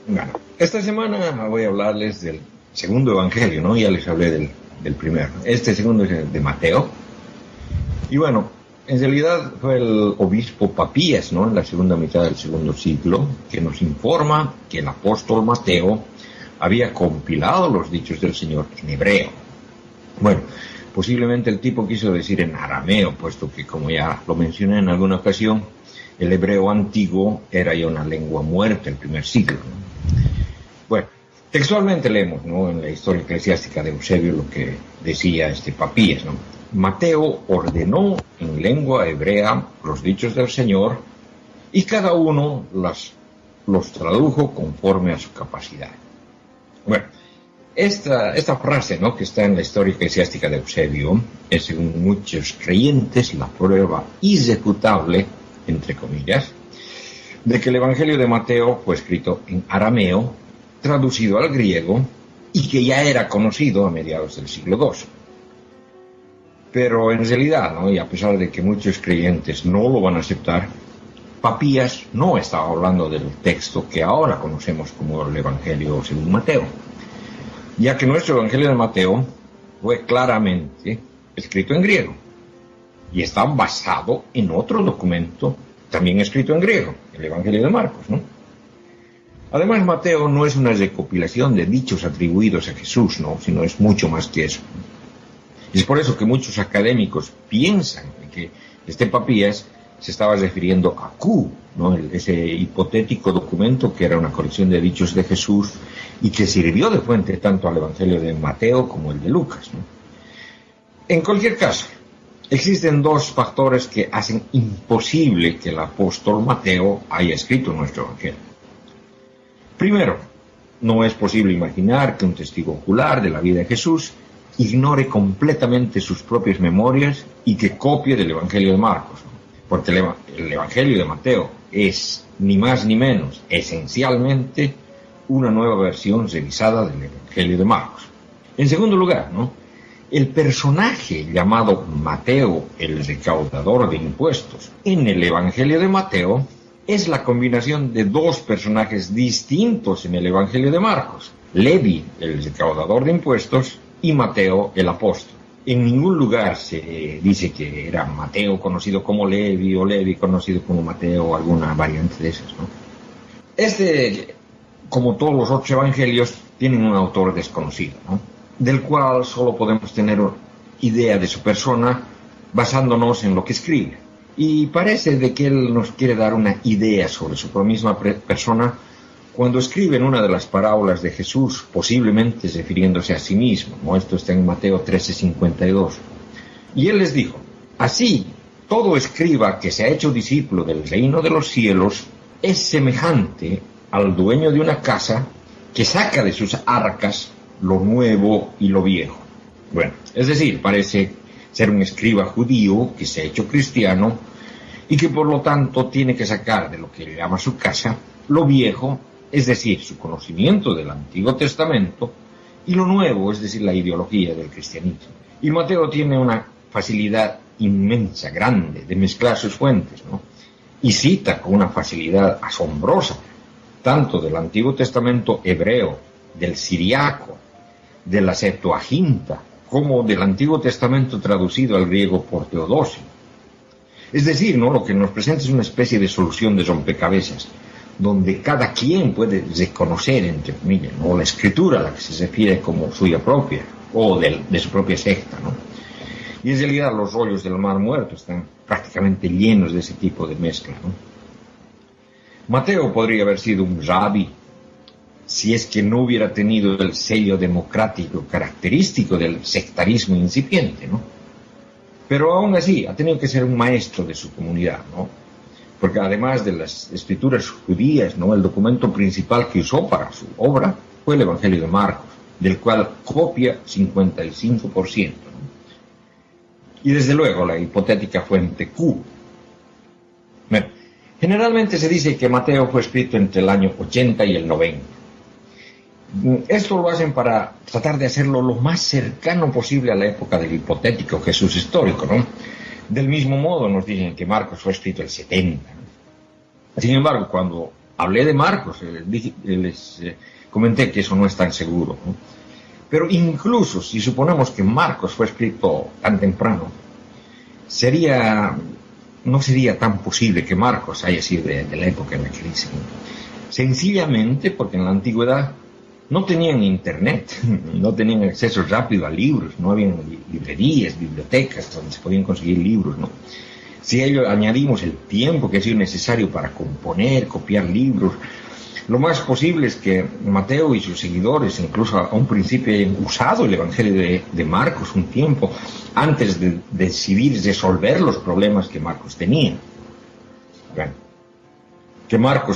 Bueno, esta semana voy a hablarles del segundo evangelio, ¿no? Ya les hablé del primero. Este segundo es el de Mateo. Y bueno, en realidad fue el obispo Papías, ¿no? En la segunda mitad del segundo siglo, que nos informa que el apóstol Mateo había compilado los dichos del Señor en hebreo. Bueno, posiblemente el tipo quiso decir en arameo, puesto que, como ya lo mencioné en alguna ocasión, el hebreo antiguo era ya una lengua muerta en el primer siglo, ¿no? Bueno, textualmente leemos, ¿no?, en la historia eclesiástica de Eusebio lo que decía este Papías, ¿no? Mateo ordenó en lengua hebrea los dichos del Señor y cada uno los tradujo conforme a su capacidad. Bueno, esta frase, ¿no?, que está en la historia eclesiástica de Eusebio, es según muchos creyentes la prueba irrefutable, entre comillas, de que el Evangelio de Mateo fue escrito en arameo, traducido al griego, y que ya era conocido a mediados del siglo II. Pero en realidad, ¿no?, y a pesar de que muchos creyentes no lo van a aceptar, Papías no estaba hablando del texto que ahora conocemos como el Evangelio según Mateo, ya que nuestro Evangelio de Mateo fue claramente escrito en griego y está basado en otro documento también escrito en griego, el Evangelio de Marcos, ¿no? Además, Mateo no es una recopilación de dichos atribuidos a Jesús, ¿no?, sino es mucho más que eso. Y es por eso que muchos académicos piensan que este Papías se estaba refiriendo a Q, ¿no?, ese hipotético documento que era una colección de dichos de Jesús y que sirvió de fuente tanto al Evangelio de Mateo como el de Lucas, ¿no? En cualquier caso, existen dos factores que hacen imposible que el apóstol Mateo haya escrito nuestro Evangelio. Primero, no es posible imaginar que un testigo ocular de la vida de Jesús ignore completamente sus propias memorias y que copie del Evangelio de Marcos, ¿no? Porque el Evangelio de Mateo es, ni más ni menos, esencialmente una nueva versión revisada del Evangelio de Marcos. En segundo lugar, ¿no?, el personaje llamado Mateo, el recaudador de impuestos, en el Evangelio de Mateo es la combinación de dos personajes distintos en el Evangelio de Marcos: Levi, el recaudador de impuestos, y Mateo, el apóstol. En ningún lugar se dice que era Mateo conocido como Levi o Levi conocido como Mateo o alguna variante de esas, ¿no? Como todos los otros evangelios, tienen un autor desconocido, ¿no?, del cual solo podemos tener idea de su persona basándonos en lo que escribe. Y parece de que él nos quiere dar una idea sobre su misma persona cuando escribe en una de las parábolas de Jesús, posiblemente refiriéndose a sí mismo, ¿no? Esto está en Mateo 13:52. Y él les dijo: así, todo escriba que se ha hecho discípulo del reino de los cielos es semejante al dueño de una casa que saca de sus arcas lo nuevo y lo viejo. Bueno, es decir, parece ser un escriba judío que se ha hecho cristiano y que por lo tanto tiene que sacar de lo que le llama su casa lo viejo, es decir, su conocimiento del Antiguo Testamento, y lo nuevo, es decir, la ideología del cristianismo. Y Mateo tiene una facilidad inmensa, grande, de mezclar sus fuentes, ¿no?, y cita con una facilidad asombrosa tanto del Antiguo Testamento hebreo, del siriaco, de la Septuaginta, como del Antiguo Testamento traducido al griego por Teodosio. Es decir, ¿no?, lo que nos presenta es una especie de solución de rompecabezas, donde cada quien puede reconocer, entre comillas, ¿no?, la escritura a la que se refiere como suya propia, o de su propia secta, ¿no? Y en realidad los rollos del Mar Muerto están prácticamente llenos de ese tipo de mezcla, ¿no? Mateo podría haber sido un rabí si es que no hubiera tenido el sello democrático característico del sectarismo incipiente, ¿no? Pero aún así ha tenido que ser un maestro de su comunidad, ¿no? Porque además de las escrituras judías, ¿no?, el documento principal que usó para su obra fue el Evangelio de Marcos, del cual copia 55%, ¿no? Y desde luego la hipotética fuente Q. Bueno, generalmente se dice que Mateo fue escrito entre el año 80 y el 90. Esto lo hacen para tratar de hacerlo lo más cercano posible a la época del hipotético Jesús histórico, ¿no? Del mismo modo nos dicen que Marcos fue escrito el 70. Sin embargo, cuando Hablé de Marcos, les comenté que eso no es tan seguro, ¿no? Pero incluso si suponemos que Marcos fue escrito tan temprano, no sería tan posible que Marcos haya sido de la época en la que dice, ¿no? Sencillamente porque en la antigüedad no tenían internet, no tenían acceso rápido a libros, no habían librerías, bibliotecas donde se podían conseguir libros, ¿no? Si a ello añadimos el tiempo que ha sido necesario para componer, copiar libros, lo más posible es que Mateo y sus seguidores, incluso a un principio, hayan usado el Evangelio de Marcos un tiempo antes de decidir resolver los problemas que Marcos tenía. Bueno, que Mateo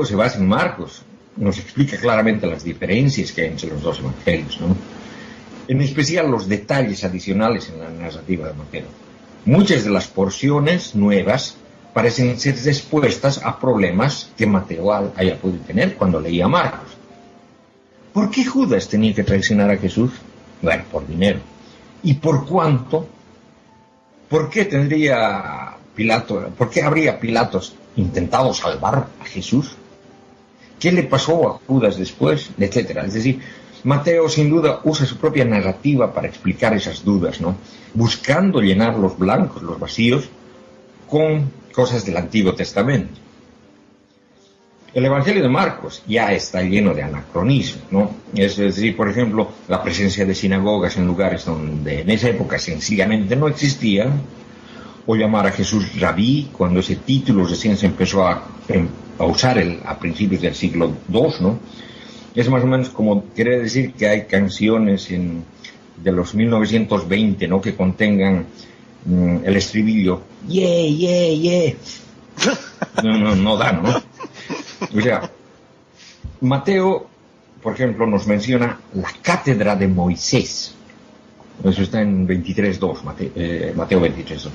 se basa en Marcos nos explica claramente las diferencias que hay entre los dos evangelios, ¿no? En especial los detalles adicionales en la narrativa de Mateo. Muchas de las porciones nuevas parecen ser respuestas a problemas que Mateo haya podido tener cuando leía a Marcos. ¿Por qué Judas tenía que traicionar a Jesús? Bueno, por dinero. ¿Y por cuánto? ¿Por qué habría Pilatos intentado salvar a Jesús? ¿Qué le pasó a Judas después? Etcétera. Es decir, Mateo sin duda usa su propia narrativa para explicar esas dudas, ¿no? Buscando llenar los blancos, los vacíos, con cosas del Antiguo Testamento. El Evangelio de Marcos ya está lleno de anacronismos, ¿no? Es decir, por ejemplo, la presencia de sinagogas en lugares donde en esa época sencillamente no existían, o llamar a Jesús rabí, cuando ese título recién se empezó a usar a principios del siglo II, ¿no? Es más o menos como querer decir que hay canciones de los 1920, ¿no?, que contengan el estribillo, yeah, yeah, yeah. No da, ¿no? O sea, Mateo, por ejemplo, nos menciona la cátedra de Moisés. Eso está en 23.2, Mateo 23.2.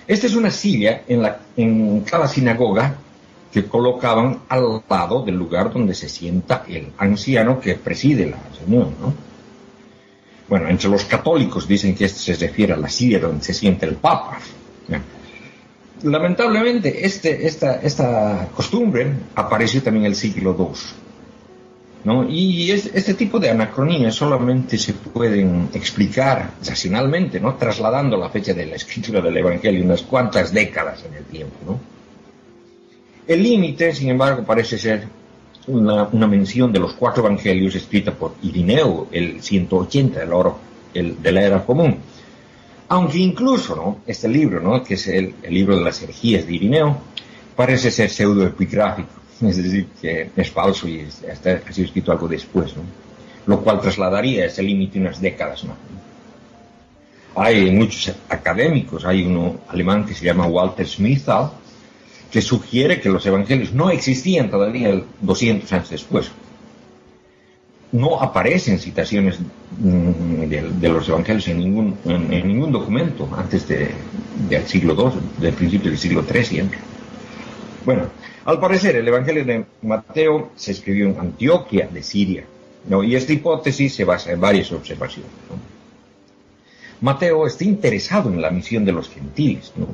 Esta es una silla en cada sinagoga que colocaban al lado del lugar donde se sienta el anciano que preside la reunión, ¿no? Bueno, entre los católicos dicen que esto se refiere a la silla donde se sienta el Papa. Lamentablemente, esta costumbre apareció también en el siglo II, ¿no? Y este tipo de anacronías solamente se pueden explicar racionalmente, ¿no?, trasladando la fecha de la escritura del Evangelio unas cuantas décadas en el tiempo, ¿no? El límite, sin embargo, parece ser una mención de los 4 evangelios escrita por Irineo, el 180 de la era común. Aunque incluso, ¿no?, este libro, ¿no?, que es el libro de las herejías de Irineo, parece ser pseudoepigráfico, es decir, que es falso y ha sido escrito algo después, ¿no?, lo cual trasladaría ese límite unas décadas más, ¿no? Hay muchos académicos, hay uno alemán que se llama Walter Schmiethal, que sugiere que los evangelios no existían todavía 200 años después. No aparecen citaciones de los evangelios en ningún documento antes del siglo II, del principio del siglo III siempre. Bueno, al parecer el Evangelio de Mateo se escribió en Antioquía de Siria, ¿no? Y esta hipótesis se basa en varias observaciones, ¿no? Mateo está interesado en la misión de los gentiles, ¿no?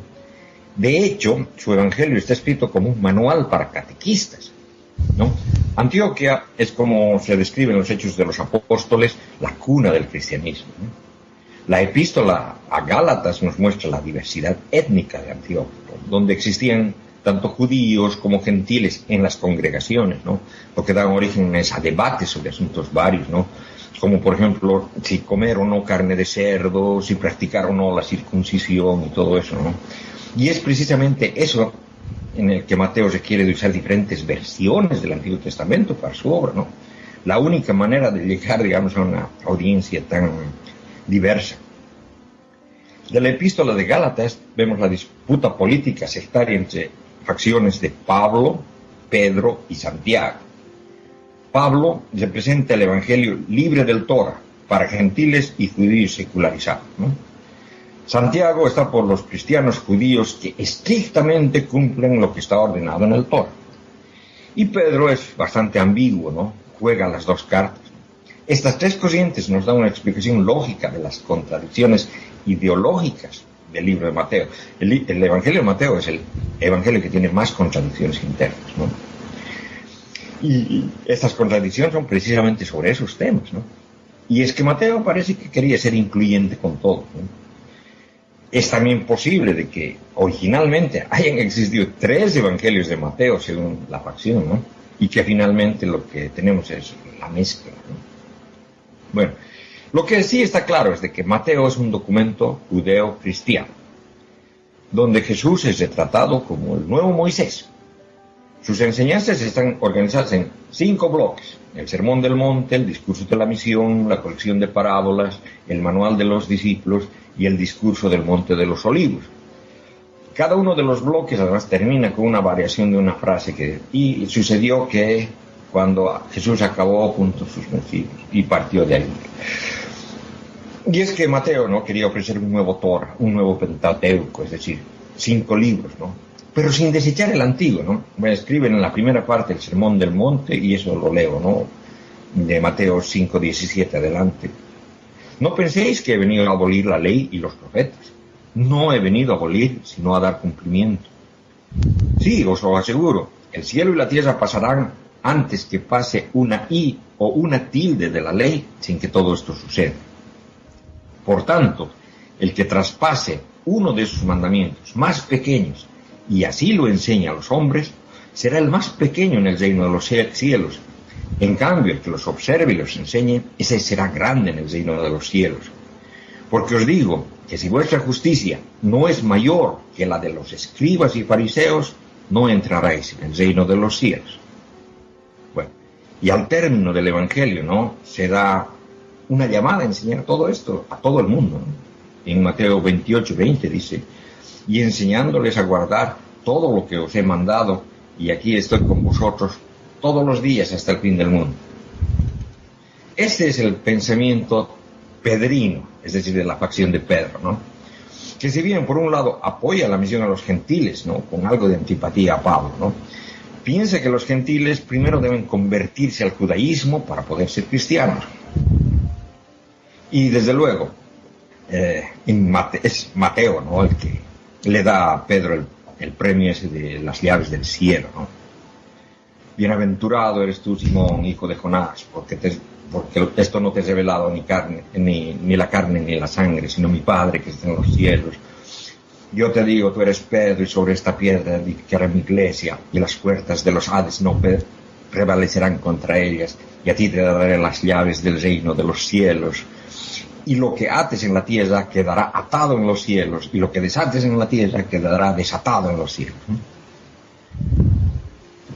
De hecho, su evangelio está escrito como un manual para catequistas, ¿no? Antioquía es, como se describe en los Hechos de los Apóstoles, la cuna del cristianismo, ¿no? La epístola a Gálatas nos muestra la diversidad étnica de Antioquía, ¿no?, donde existían tanto judíos como gentiles en las congregaciones, ¿no?, lo que da origen a debates sobre asuntos varios, ¿no?, como por ejemplo si comer o no carne de cerdo, si practicar o no la circuncisión y todo eso, ¿no? Y es precisamente eso en el que Mateo requiere de usar diferentes versiones del Antiguo Testamento para su obra, ¿no? La única manera de llegar, digamos, a una audiencia tan diversa. De la epístola de Gálatas vemos la disputa política sectaria entre facciones de Pablo, Pedro y Santiago. Pablo representa el Evangelio libre del Torah para gentiles y judíos secularizados, ¿no? Santiago está por los cristianos judíos que estrictamente cumplen lo que está ordenado en el Torah. Y Pedro es bastante ambiguo, ¿no? Juega las dos cartas. Estas 3 corrientes nos dan una explicación lógica de las contradicciones ideológicas del libro de Mateo. El Evangelio de Mateo es el evangelio que tiene más contradicciones internas, ¿no? Y estas contradicciones son precisamente sobre esos temas, ¿no? Y es que Mateo parece que quería ser incluyente con todo, ¿no? Es también posible de que originalmente hayan existido 3 evangelios de Mateo según la facción, ¿no? Y que finalmente lo que tenemos es la mezcla, ¿no? Bueno, lo que sí está claro es de que Mateo es un documento judeo-cristiano, donde Jesús es retratado como el nuevo Moisés. Sus enseñanzas están organizadas en 5 bloques: el Sermón del Monte, el discurso de la misión, la colección de parábolas, el manual de los discípulos y el discurso del Monte de los Olivos. Cada uno de los bloques además termina con una variación de una frase y sucedió que cuando Jesús acabó, puntos suspensivos, y partió de ahí. Y es que Mateo, ¿no?, quería ofrecer un nuevo Torah, un nuevo Pentateuco, es decir, 5 libros, ¿no?, pero sin desechar el antiguo, ¿no? Me escriben en la primera parte el Sermón del Monte, y eso lo leo, ¿no?, de Mateo 5:17 adelante. No penséis que he venido a abolir la ley y los profetas. No he venido a abolir, sino a dar cumplimiento. Sí, os lo aseguro, el cielo y la tierra pasarán antes que pase una i o una tilde de la ley sin que todo esto suceda. Por tanto, el que traspase uno de sus mandamientos más pequeños y así lo enseña a los hombres, será el más pequeño en el reino de los cielos. En cambio, el que los observe y los enseñe, ese será grande en el reino de los cielos. Porque os digo que si vuestra justicia no es mayor que la de los escribas y fariseos, no entraréis en el reino de los cielos. Bueno, y al término del Evangelio, ¿no?, se da una llamada a enseñar todo esto a todo el mundo, ¿no? En Mateo 28:20 dice: y enseñándoles a guardar todo lo que os he mandado, y aquí estoy con vosotros todos los días hasta el fin del mundo. Este es el pensamiento pedrino, es decir, de la facción de Pedro, ¿no?, que si bien por un lado apoya la misión a los gentiles, ¿no?, con algo de antipatía a Pablo, ¿no?, piensa que los gentiles primero deben convertirse al judaísmo para poder ser cristianos. Y desde luego, es Mateo, ¿no?, el que le da a Pedro el premio ese de las llaves del cielo, ¿no? Bienaventurado eres tú, Simón, hijo de Jonás, porque esto no te he revelado ni la carne ni la sangre, sino mi Padre que está en los cielos. Yo te digo, tú eres Pedro, y sobre esta piedra edificaré mi iglesia, y las puertas de los Hades no prevalecerán contra ellas, y a ti te daré las llaves del reino de los cielos. Y lo que ates en la tierra quedará atado en los cielos, y lo que desates en la tierra quedará desatado en los cielos.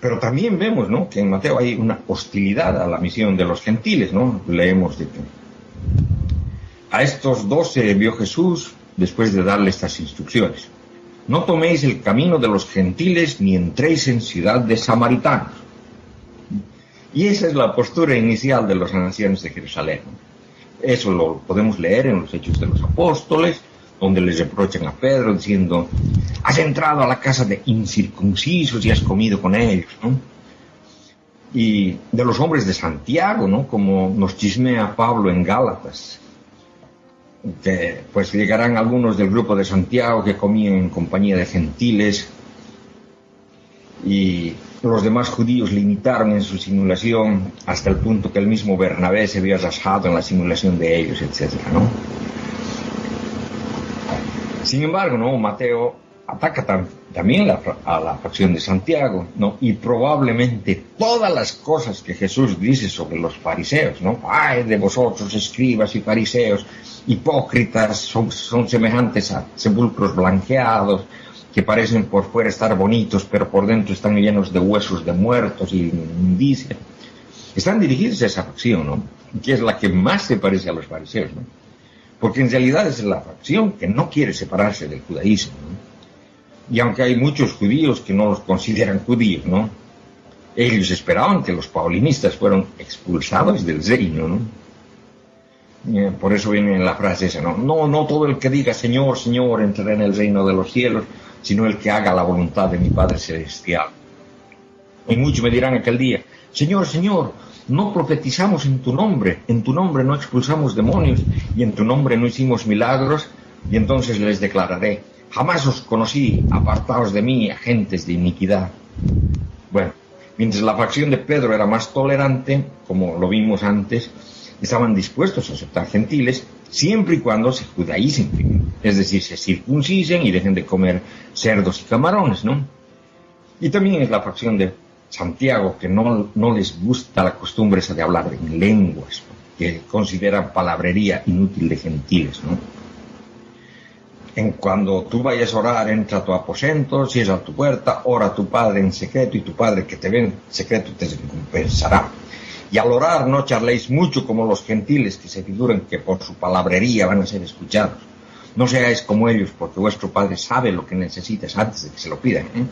Pero también vemos, ¿no?, que en Mateo hay una hostilidad a la misión de los gentiles, ¿no? Leemos de que a estos 12 envió Jesús después de darle estas instrucciones: no toméis el camino de los gentiles ni entréis en ciudad de samaritanos. Y esa es la postura inicial de los ancianos de Jerusalén. Eso lo podemos leer en los Hechos de los Apóstoles, donde les reprochan a Pedro diciendo: has entrado a la casa de incircuncisos y has comido con ellos, ¿no? Y de los hombres de Santiago, ¿no?, como nos chismea Pablo en Gálatas, que pues llegarán algunos del grupo de Santiago que comían en compañía de gentiles, y los demás judíos le imitaron en su simulación hasta el punto que el mismo Bernabé se vio rasgado en la simulación de ellos, etc., ¿no? Sin embargo, ¿no?, Mateo ataca también a la facción de Santiago, ¿no?, y probablemente todas las cosas que Jesús dice sobre los fariseos, ¿no? ¡Ay de vosotros, escribas y fariseos, hipócritas! Son semejantes a sepulcros blanqueados, que parecen por fuera estar bonitos, pero por dentro están llenos de huesos de muertos y inmundicia. Están dirigidos a esa facción, ¿no?, que es la que más se parece a los fariseos, ¿no?, porque en realidad es la facción que no quiere separarse del judaísmo, ¿no? Y aunque hay muchos judíos que no los consideran judíos, ¿no?, ellos esperaban que los paulinistas fueran expulsados del reino, ¿no? Por eso viene la frase esa, ¿no? No todo el que diga Señor, Señor entrará en el reino de los cielos, sino el que haga la voluntad de mi Padre Celestial. Y muchos me dirán aquel día: Señor, Señor, no profetizamos en tu nombre no expulsamos demonios, y en tu nombre no hicimos milagros. Y entonces les declararé: Jamás os conocí, apartaos de mí, agentes de iniquidad. Bueno, mientras la facción de Pedro era más tolerante, como lo vimos antes, estaban dispuestos a aceptar gentiles, siempre y cuando se judaicen primero, es decir, se circuncisen y dejen de comer cerdos y camarones, ¿no? Y también es la facción de Santiago, que no les gusta la costumbre esa de hablar en lenguas, ¿no? Que consideran palabrería inútil de gentiles, ¿no? Cuando tú vayas a orar, entra a tu aposento, cierra tu puerta, ora a tu Padre en secreto, y tu Padre que te ve en secreto te recompensará. Y al orar no charléis mucho como los gentiles, que se figuran que por su palabrería van a ser escuchados. No seáis como ellos, porque vuestro Padre sabe lo que necesitas antes de que se lo pidan, ¿eh?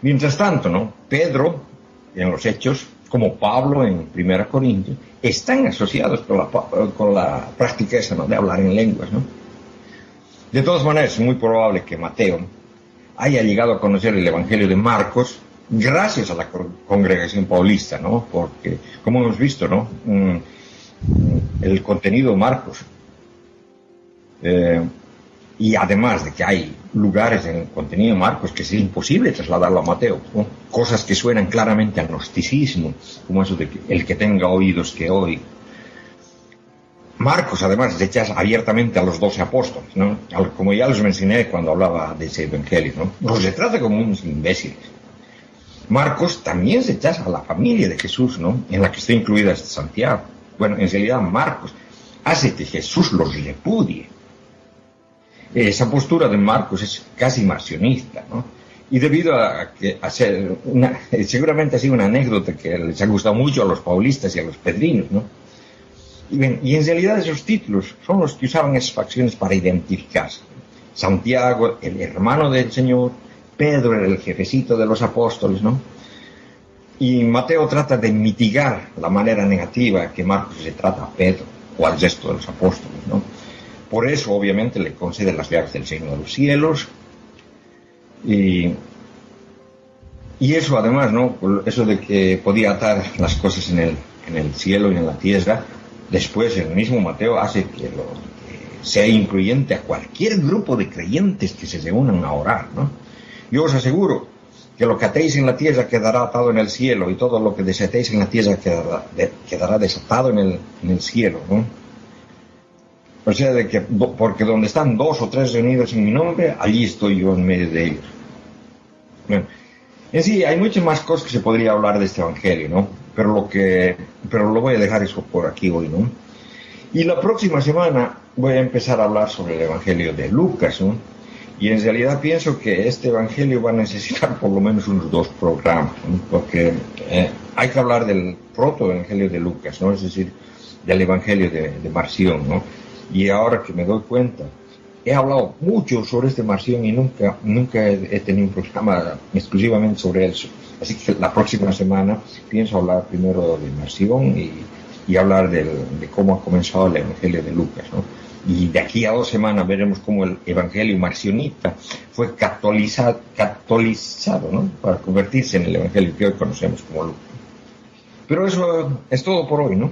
Mientras tanto, ¿no? Pedro, en los Hechos, como Pablo en 1 Corintios, están asociados con la práctica esa, ¿no? De hablar en lenguas, ¿no? De todas maneras, es muy probable que Mateo haya llegado a conocer el Evangelio de Marcos gracias a la congregación paulista, ¿no? Porque, como hemos visto, ¿no? El contenido de Marcos, y además de que hay lugares en el contenido de Marcos que es imposible trasladarlo a Mateo, ¿no? Cosas que suenan claramente a gnosticismo, como eso de que el que tenga oídos que oiga. Marcos, además, rechaza abiertamente a los 12 apóstoles, ¿no? Como ya los mencioné cuando hablaba de ese evangelio, ¿no? Los retrata como unos imbéciles. Marcos también rechaza a la familia de Jesús, ¿no? En la que está incluida Santiago. Bueno, en realidad Marcos hace que Jesús los repudie. Esa postura de Marcos es casi marcionista, ¿no? Y debido seguramente ha sido una anécdota que les ha gustado mucho a los paulistas y a los pedrinos, ¿no? Y en realidad esos títulos son los que usaban esas facciones para identificarse. Santiago, el hermano del Señor; Pedro era el jefecito de los apóstoles, ¿no? Y Mateo trata de mitigar la manera negativa que Marcos le trata a Pedro o al resto de los apóstoles, ¿no? Por eso, obviamente, le concede las llaves del reino de los cielos. Y eso, además, ¿no? Eso de que podía atar las cosas en el cielo y en la tierra. Después el mismo Mateo hace que sea incluyente a cualquier grupo de creyentes que se reúnan a orar, ¿no? Yo os aseguro que lo que atéis en la tierra quedará atado en el cielo, y todo lo que desatéis en la tierra quedará desatado en el cielo, ¿no? O sea, porque donde están 2 o 3 reunidos en mi nombre, allí estoy yo en medio de ellos. Bueno, en sí, hay muchas más cosas que se podría hablar de este evangelio, ¿no? Pero lo voy a dejar eso por aquí hoy, ¿no? Y la próxima semana voy a empezar a hablar sobre el evangelio de Lucas, ¿no? Y en realidad pienso que este evangelio va a necesitar por lo menos unos 2 programas, ¿no? Porque hay que hablar del proto-evangelio de Lucas, ¿no? Es decir, del evangelio de Marción, ¿no? Y ahora que me doy cuenta, he hablado mucho sobre este Marción y nunca he tenido un programa exclusivamente sobre eso. Así que la próxima semana pienso hablar primero de Marción y hablar de cómo ha comenzado el evangelio de Lucas, ¿no? Y de aquí a 2 semanas veremos cómo el evangelio marcionista fue catolizado, ¿no? Para convertirse en el evangelio que hoy conocemos como Lucas. Pero eso es todo por hoy, ¿no?